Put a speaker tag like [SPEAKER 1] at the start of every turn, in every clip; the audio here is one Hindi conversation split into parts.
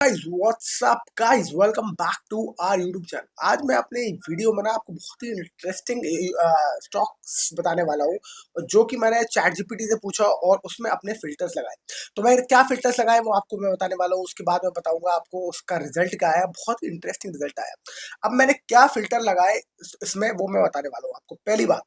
[SPEAKER 1] Guys what's up guys, welcome back to our YouTube channel. आज मैं अपने वीडियो में ना आपको बहुत ही इंटरेस्टिंग स्टॉक्स बताने वाला हूँ, जो कि मैंने चैट जीपीटी से पूछा और उसमें अपने फिल्टर्स लगाए। तो मैं क्या फिल्टर्स लगाए वो आपको मैं बताने वाला हूँ। उसके बाद मैं बताऊंगा आपको उसका रिजल्ट क्या आया। बहुत इंटरेस्टिंग रिजल्ट आया। अब मैंने क्या फिल्टर लगाए इसमें वो मैं बताने वाला हूँ आपको। पहली बात,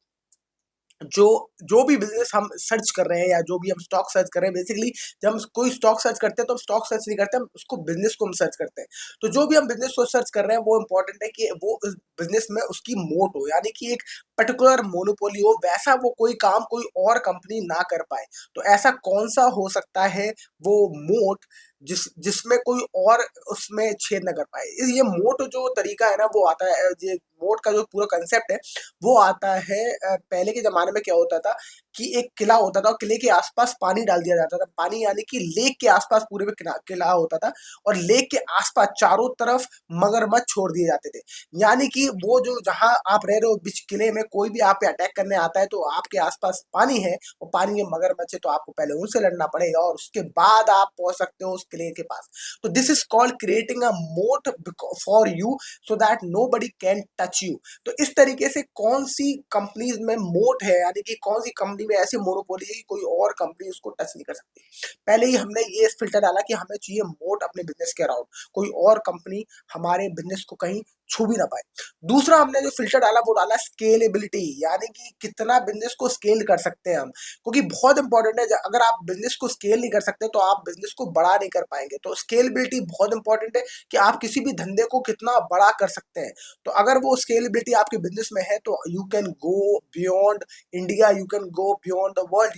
[SPEAKER 1] जो जो भी बिजनेस हम सर्च कर रहे हैं या जो भी हम स्टॉक सर्च कर रहे हैं, बेसिकली जब हम कोई स्टॉक सर्च करते हैं तो हम स्टॉक सर्च नहीं करते, हम उसको बिजनेस को हम सर्च करते हैं। तो जो भी हम बिजनेस को सर्च कर रहे हैं वो इंपॉर्टेंट है कि वो उस बिजनेस में उसकी मोट हो, यानी कि एक पर्टिकुलर मोनोपोली हो, वैसा वो कोई काम कोई और कंपनी ना कर पाए। तो ऐसा कौन सा हो सकता है वो मोट जिसमें कोई और उसमें छेद न कर पाए। ये मोट जो तरीका है ना वो आता है, ये मोट का जो पूरा कंसेप्ट है वो आता है पहले के जमाने में क्या होता था कि एक किला होता था और किले के आसपास पानी डाल दिया जाता था। पानी यानी कि लेक के आसपास पूरे में किला होता था और लेक के आसपास चारों तरफ मगरमच्छ छोड़ दिए जाते थे। यानी कि वो जो जहां आप रह रहे हो बीच किले में, कोई भी आप पे अटैक करने आता है तो आपके आसपास पानी है और पानी में मगरमच्छ है, तो आपको पहले उनसे लड़ना पड़ेगा और उसके बाद आप पहुंच सकते हो उस किले के पास। तो this is called creating a moat for you so that nobody can touch you. तो इस तरीके से कौन सी कंपनीज में मोट है, यानी कि कौन सी कंपनी में ऐसी मोनोपोली है कि कोई और कंपनी उसको टच नहीं कर सकती। पहले ही हमने ये फिल्टर डाला कि हमें चाहिए मोट अपने बिजनेस के अराउंड, कोई और कंपनी हमारे बिजनेस को कहीं छू भी ना पाए। दूसरा हमने जो फिल्टर डाला वो डाला स्केलेबिलिटी, यानी कि कितना बिजनेस को स्केल कर सकते हैं हम, क्योंकि बहुत इंपॉर्टेंट है। अगर आप बिजनेस को स्केल नहीं कर सकते तो आप बिजनेस को बड़ा नहीं कर पाएंगे। तो स्केलेबिलिटी बहुत इंपॉर्टेंट है कि आप किसी भी धंधे को कितना बड़ा कर सकते हैं। तो अगर वो स्केलेबिलिटी आपके बिजनेस में है तो you can go beyond India, you can go beyond the world,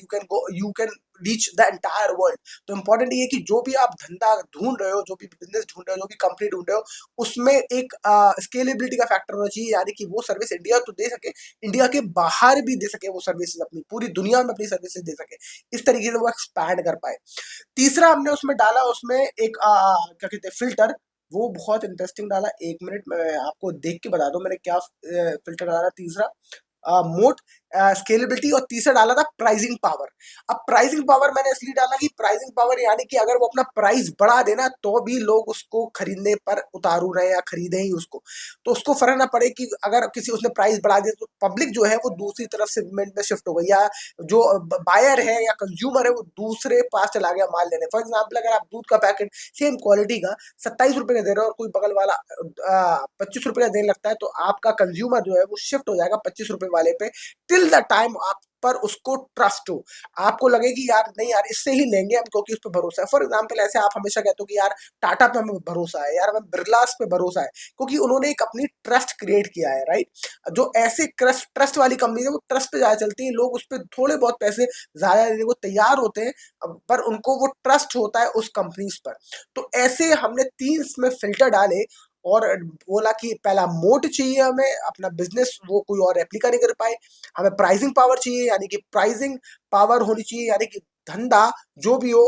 [SPEAKER 1] you can reach the entire world. तो इंपॉर्टेंट ये है कि जो भी आप धंधा ढूंढ रहे हो, जो भी बिजनेस ढूंढ रहे हो, जो भी कंपनी ढूंढ रहे हो, उसमें एक स्केलेबिलिटी का फैक्टर होना चाहिए, यानी कि वो सर्विस इंडिया तो दे सके, इंडिया के बाहर भी दे सके वो सर्विसेज, अपनी पूरी दुनिया में अपनी सर्विसेज दे सके। इस तरीके से वो एक्सपैंड कर पाए। तीसरा हमने उसमें डाला, उसमें एक क्या कहते हैं फिल्टर, वो बहुत इंटरेस्टिंग डाला। एक मिनट में आपको देख के बता दूं मैंने क्या फिल्टर डाला। तीसरा मोट स्केलेबिलिटी और तीसरा डाला था प्राइसिंग पावर। अब प्राइसिंग पावर मैंने इसलिए डाला कि प्राइसिंग पावर यानी कि अगर वो अपना प्राइस बढ़ा देना तो भी लोग उसको खरीदने पर उतारू रहे या खरीदे ही उसको, तो उसको फर्क ना पड़े कि अगर किसी उसने प्राइस बढ़ा दिया तो पब्लिक जो है वो दूसरी तरफ सेगमेंट में शिफ्ट हो गई, या जो बायर है या कंज्यूमर है वो दूसरे पास चला गया माल लेने। फॉर एग्जाम्पल, अगर आप दूध का पैकेट सेम क्वालिटी का 27 रुपए का दे रहे हो और कोई बगल वाला 25 रुपए का देने लगता है, तो आपका कंज्यूमर जो है वो शिफ्ट हो जाएगा 25 रुपए वाले पे, टिल द टाइम आप पर उसको ट्रस्ट हो, आपको लगे कि यार नहीं यार इससे ही लेंगे हम क्योंकि उस पर भरोसा है। फॉर एग्जाम्पल, ऐसे आप हमेशा कहते हो कि यार टाटा पे हमें भरोसा है, यार हमें बिरलास पे भरोसा है, क्योंकि उन्होंने एक अपनी ट्रस्ट क्रिएट किया है, राइट। जो ऐसे ट्रस्ट वाली कंपनी है वो ट्रस्ट पे ज्यादा चलती है, लोग उस पर थोड़े बहुत पैसे ज्यादा देने को तैयार होते हैं, पर उनको वो ट्रस्ट होता है उस कंपनीज पर। तो ऐसे हमने 3 इसमें फिल्टर डाले और बोला कि पहला मोट चाहिए हमें, अपना बिजनेस वो कोई और रेप्लिका नहीं कर पाए। हमें प्राइसिंग पावर चाहिए, यानी कि प्राइसिंग पावर होनी चाहिए, यानी कि धंधा जो भी हो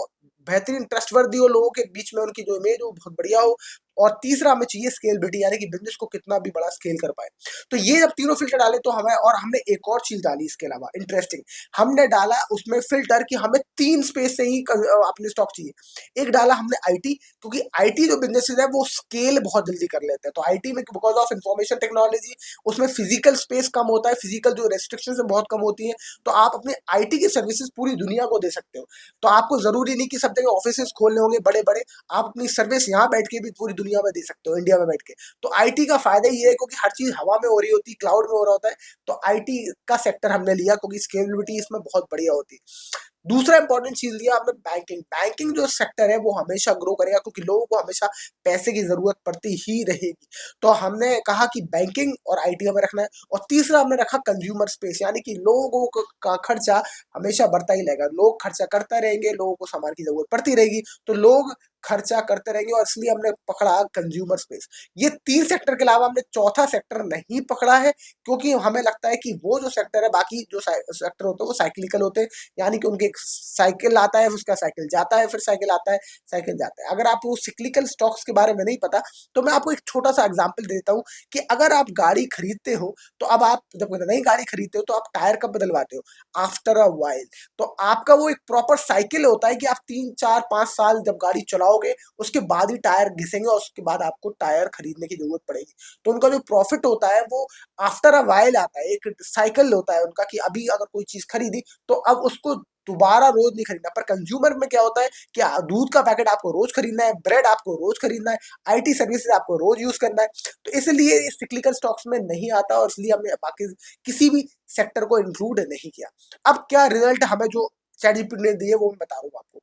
[SPEAKER 1] बेहतरीन ट्रस्टवर्दी हो, लोगों के बीच में उनकी जो इमेज हो बहुत बढ़िया हो। और तीसरा हमें चाहिए स्केलेबिलिटी, यानी कि बिजनेस को कितना भी बड़ा स्केल कर पाए। तो ये जब तीनों फिल्टर डाले तो हमें, और हमने एक और चीज डाली इसके अलावा इंटरेस्टिंग, हमने डाला उसमें फिल्टर कि हमें 3 स्पेस से ही अपने स्टॉक चाहिए। एक डाला हमने आईटी, क्योंकि आईटी जो बिजनेसेस है वो स्केल बहुत जल्दी कर लेते हैं। तो आईटी में बिकॉज ऑफ इंफॉर्मेशन टेक्नोलॉजी उसमें फिजिकल स्पेस कम होता है, फिजिकल जो रेस्ट्रिक्शन है बहुत कम होती है, तो आप अपने आईटी की सर्विसेज पूरी दुनिया को दे सकते हो। तो आपको जरूरी नहीं कि सब जगह ऑफिस खोलने होंगे बड़े बड़े, आप अपनी सर्विस यहाँ बैठ के भी पूरी दुनिया में दे सकते हो, इंडिया में बैठ के। तो आईटी का फायदा ये है क्योंकि हर चीज हवा में हो रही होती है, क्लाउड में हो रहा होता है, तो आईटी का सेक्टर हमने लिया क्योंकि स्केलेबिलिटी इसमें बहुत बढ़िया होती है। दूसरा इंपॉर्टेंट चीज लिया हमने बैंकिंग। बैंकिंग जो सेक्टर है वो हमेशा ग्रो करेगा क्योंकि लोगों को हमेशा पैसे की जरूरत पड़ती ही रहेगी। तो हमने कहा कि बैंकिंग और आईटी हमें रखना है। और तीसरा हमने रखा कंज्यूमर स्पेस, यानी कि लोगों का खर्चा हमेशा बढ़ता ही रहेगा, लोग खर्चा करते रहेंगे, लोगों को सामान की जरूरत पड़ती रहेगी, तो लोग खर्चा करते रहेंगे, और इसलिए हमने पकड़ा कंज्यूमर स्पेस। ये 3 सेक्टर के अलावा हमने चौथा सेक्टर नहीं पकड़ा है, क्योंकि हमें लगता है कि वो जो सेक्टर है, बाकी जो सेक्टर होते हैं वो साइक्लिकल होते हैं, यानी कि उनके साइकिल आता है, उसका साइकिल जाता है, फिर साइकिल आता है, साइकिल जाता है। अगर आपको सिक्लिकल स्टॉक्स के बारे में नहीं पता तो मैं आपको एक छोटा सा एग्जांपल देता हूं कि अगर आप गाड़ी खरीदते हो तो अब आप जब नई गाड़ी खरीदते हो तो आप टायर कब बदलवाते हो? After a while. तो आपका वो एक प्रॉपर साइकिल होता है कि आप 3 4 5 साल जब गाड़ी चलाओगे लगाओगे उसके बाद ही टायर घिसेंगे और उसके बाद आपको टायर खरीदने की जरूरत पड़ेगी। तो उनका जो प्रॉफिट होता है वो आफ्टर अ वाइल आता है, एक साइकिल होता है उनका कि अभी अगर कोई चीज खरीदी तो अब उसको दोबारा रोज नहीं खरीदना। पर कंज्यूमर में क्या होता है कि दूध का पैकेट आपको रोज खरीदना है, ब्रेड आपको रोज खरीदना है, आईटी सर्विसेज आपको रोज यूज करना है। तो इसलिए सिक्लिकल स्टॉक्स में नहीं आता और इसलिए हमने बाकी किसी भी सेक्टर को इंक्लूड नहीं किया। अब क्या रिजल्ट हमें जो चैट जीपीटी ने दिए वो मैं बता रहा हूँ आपको।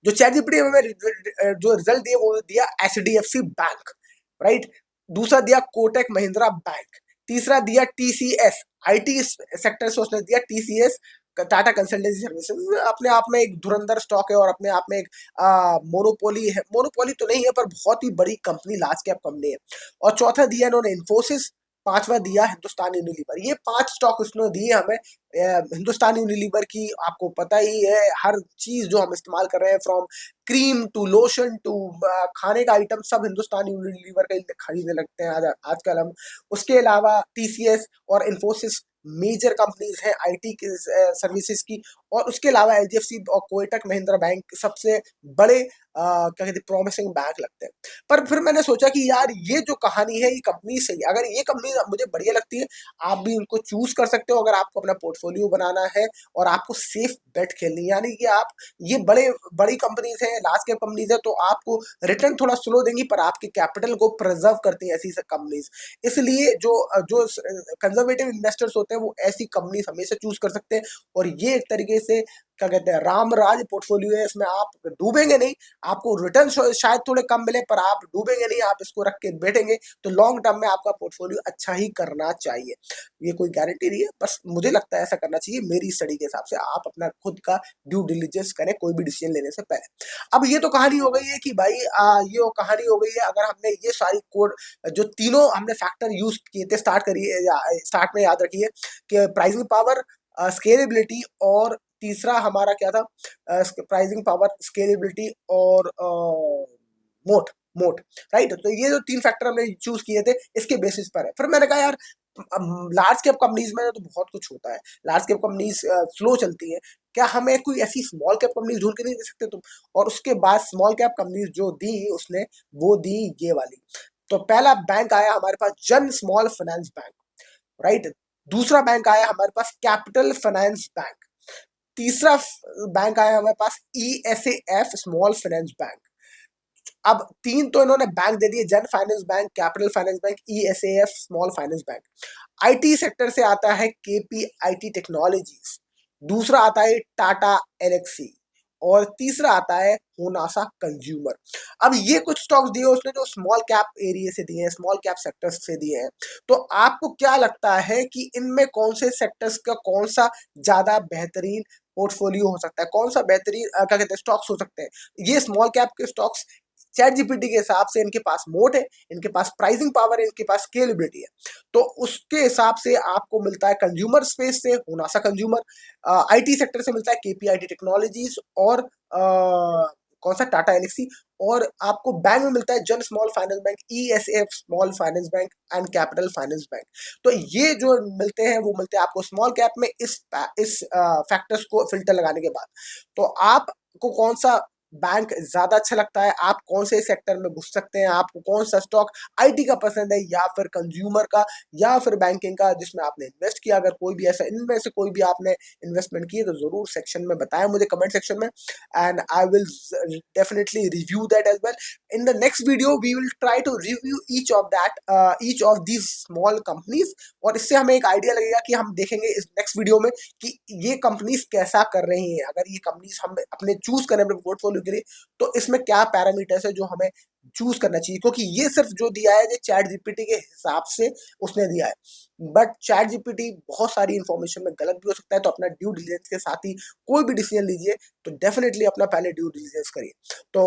[SPEAKER 1] जो चैट जीपीटी हमें जो रिजल्ट दिए वो दिया एचडीएफसी बैंक, राइट। दूसरा दिया कोटक महिंद्रा बैंक। तीसरा दिया टीसीएस, आईटी सेक्टर से उसने दिया टीसीएस, टाटा कंसल्टेंसी सर्विसेज। अपने आप में एक धुरंधर स्टॉक है और अपने आप में एक मोनोपोली है, मोनोपोली तो नहीं है पर बहुत ही बड़ी कंपनी, लार्ज कैप कंपनी है। और चौथा दिया इन्होंने इन्फोसिस, पांचवा दिया हिंदुस्तान यूनिलीवर। ये 5 स्टॉक उसने दिए हमें। हिंदुस्तान यूनिलीवर की आपको पता ही है, हर चीज जो हम इस्तेमाल कर रहे हैं, from cream to lotion to खाने का आइटम, सब हिंदुस्तान यूनिलीवर का ही खरीदने लगते हैं आज आजकल हम। उसके अलावा टीसीएस और इन्फोसिस मेजर कंपनीज हैं आईटी की सर्विसेज की। और उसके अलावा एचडीएफसी और कोटक महिंद्रा बैंक सबसे बड़े क्या कहते हैं प्रॉमिसिंग बैंक लगते हैं। पर फिर मैंने सोचा कि यार ये जो कहानी है ये कंपनी सही है, अगर ये कंपनी मुझे बढ़िया लगती है आप भी इनको चूज कर सकते हो अगर आपको अपना पोर्टफोलियो बनाना है और आपको सेफ बेट खेलनी है। यानी कि आप ये बड़ी कंपनीज है, लार्ज कैप कंपनीज है, तो आपको रिटर्न थोड़ा स्लो देंगी पर आपके कैपिटल को प्रिजर्व करती है ऐसी कंपनीज। इसलिए जो जो कंजर्वेटिव इन्वेस्टर्स होते हैं वो ऐसी कंपनीज हमेशा चूज कर सकते हैं। और ये एक तरीके से क्या कहते हैं रामराज पोर्टफोलियो है, इसमें आप डूबेंगे नहीं, आपको रिटर्न शायद थोड़े कम मिले पर आप डूबेंगे नहीं, आप इसको रख के बैठेंगे तो लॉन्ग टर्म में आपका पोर्टफोलियो अच्छा ही करना चाहिए। ये कोई गारंटी नहीं है, बस मुझे लगता है ऐसा करना चाहिए मेरी स्टडी के हिसाब से। आप अपना खुद का ड्यू डिलिजेंस करें कोई भी डिसीजन लेने से पहले। अब ये तो कहानी हो गई है कि भाई ये कहानी हो गई है अगर हमने ये सारी कोड जो तीनों हमने फैक्टर यूज किए थे, स्टार्ट में याद रखिए कि प्राइसिंग पावर, स्केलेबिलिटी और तीसरा हमारा क्या था, प्राइसिंग पावर, स्केलेबिलिटी और मोट मोट राइट। तो ये जो 3 फैक्टर हमने चूज किए थे इसके बेसिस पर है। फिर मैंने कहा यार लार्ज कैप कंपनीज में तो बहुत कुछ होता है, लार्ज कैप कंपनीज स्लो चलती है, क्या हमें कोई ऐसी स्मॉल कैप कंपनीज ढूंढ के नहीं दे सकते तुम? और उसके बाद स्मॉल कैप कंपनीज जो दी उसने वो दी ये वाली। तो पहला बैंक आया हमारे पास जन स्मॉल फाइनेंस बैंक, राइट। दूसरा बैंक आया हमारे पास कैपिटल फाइनेंस बैंक। तीसरा बैंक आया हमारे पास ईएसएफ स्मॉल फाइनेंस बैंक। अब 3 तो इन्होंने बैंक दे दिए, जन finance bank, capital finance bank, ESAF small finance bank. IT sector से आता है केपीआईटी टेक्नोलॉजीज, दूसरा आता है टाटा एलेक्सी और तीसरा आता है होनासा कंज्यूमर। अब ये कुछ स्टॉक्स दिए उसने जो स्मॉल कैप एरिया से दिए हैं, स्मॉल कैप सेक्टर्स से दिए हैं। तो आपको क्या लगता है कि इनमें कौन से सेक्टर्स का कौन सा ज्यादा बेहतरीन पोर्टफोलियो हो सकता है, कौन सा बेहतरीन क्या कहते हैं स्टॉक्स हो सकते हैं? ये स्मॉल कैप के स्टॉक्स चैट जीपीटी के हिसाब से इनके पास मोट है, इनके पास प्राइसिंग पावर है, इनके पास स्केलेबिलिटी है। तो उसके हिसाब से आपको मिलता है कंज्यूमर स्पेस से होनासा कंज्यूमर, आईटी सेक्टर से मिलता है केपीआईटी टेक्नोलॉजीज और कौन सा टाटा एलेक्सी, और आपको बैंक में मिलता है जन small finance bank, ESAF small finance bank and capital finance bank. तो ये जो मिलते हैं वो मिलते हैं आपको स्मॉल कैप में इस फैक्टर्स को फिल्टर लगाने के बाद। तो आपको कौन सा बैंक ज्यादा अच्छा लगता है, आप कौन से सेक्टर में घुस सकते हैं, आपको कौन सा स्टॉक आईटी का पसंद है या फिर कंज्यूमर का या फिर बैंकिंग का जिसमें आपने इन्वेस्ट किया? अगर कोई भी ऐसा इनमें से कोई भी आपने इन्वेस्टमेंट की है तो जरूर सेक्शन में बताएं मुझे, कमेंट सेक्शन में, and I will definitely review that as well. In the next video we will try to review each of these small companies, और इससे हमें एक आइडिया लगेगा कि हम देखेंगे इस नेक्स्ट वीडियो में कि ये कंपनीज कैसा कर रही हैं। अगर ये कंपनीज हम अपने चूज करें अपने पोर्टफोलियो के लिए तो इसमें क्या पैरामीटर्स है जो हमें चूज करना चाहिए, क्योंकि ये सिर्फ जो दिया है ये चैट जीपीटी के हिसाब से उसने दिया है, बट चैट जीपीटी बहुत सारी इंफॉर्मेशन में गलत भी हो सकता है। तो अपना ड्यू डिलिजेंस के साथ ही कोई भी डिसीजन लीजिए तो डेफिनेटली अपना पहले ड्यू डिलिजेंस करिए। तो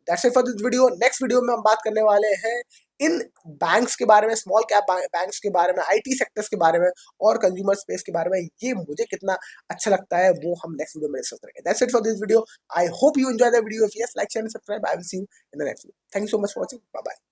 [SPEAKER 1] that's it for this video. Next video में हम बात करने वाले हैं इन बैंक्स के बारे में, स्मॉल कैप बैंक्स के बारे में, आईटी सेक्टर्स के बारे में और कंज्यूमर स्पेस के बारे में। ये मुझे कितना अच्छा लगता है वो हम नेक्स्ट वीडियो में डिस्कस करेंगे। That's it for this video. I hope you enjoy the video. If yes, like, share and subscribe. I will see you in the next video. Thank you so much for watching. Bye bye.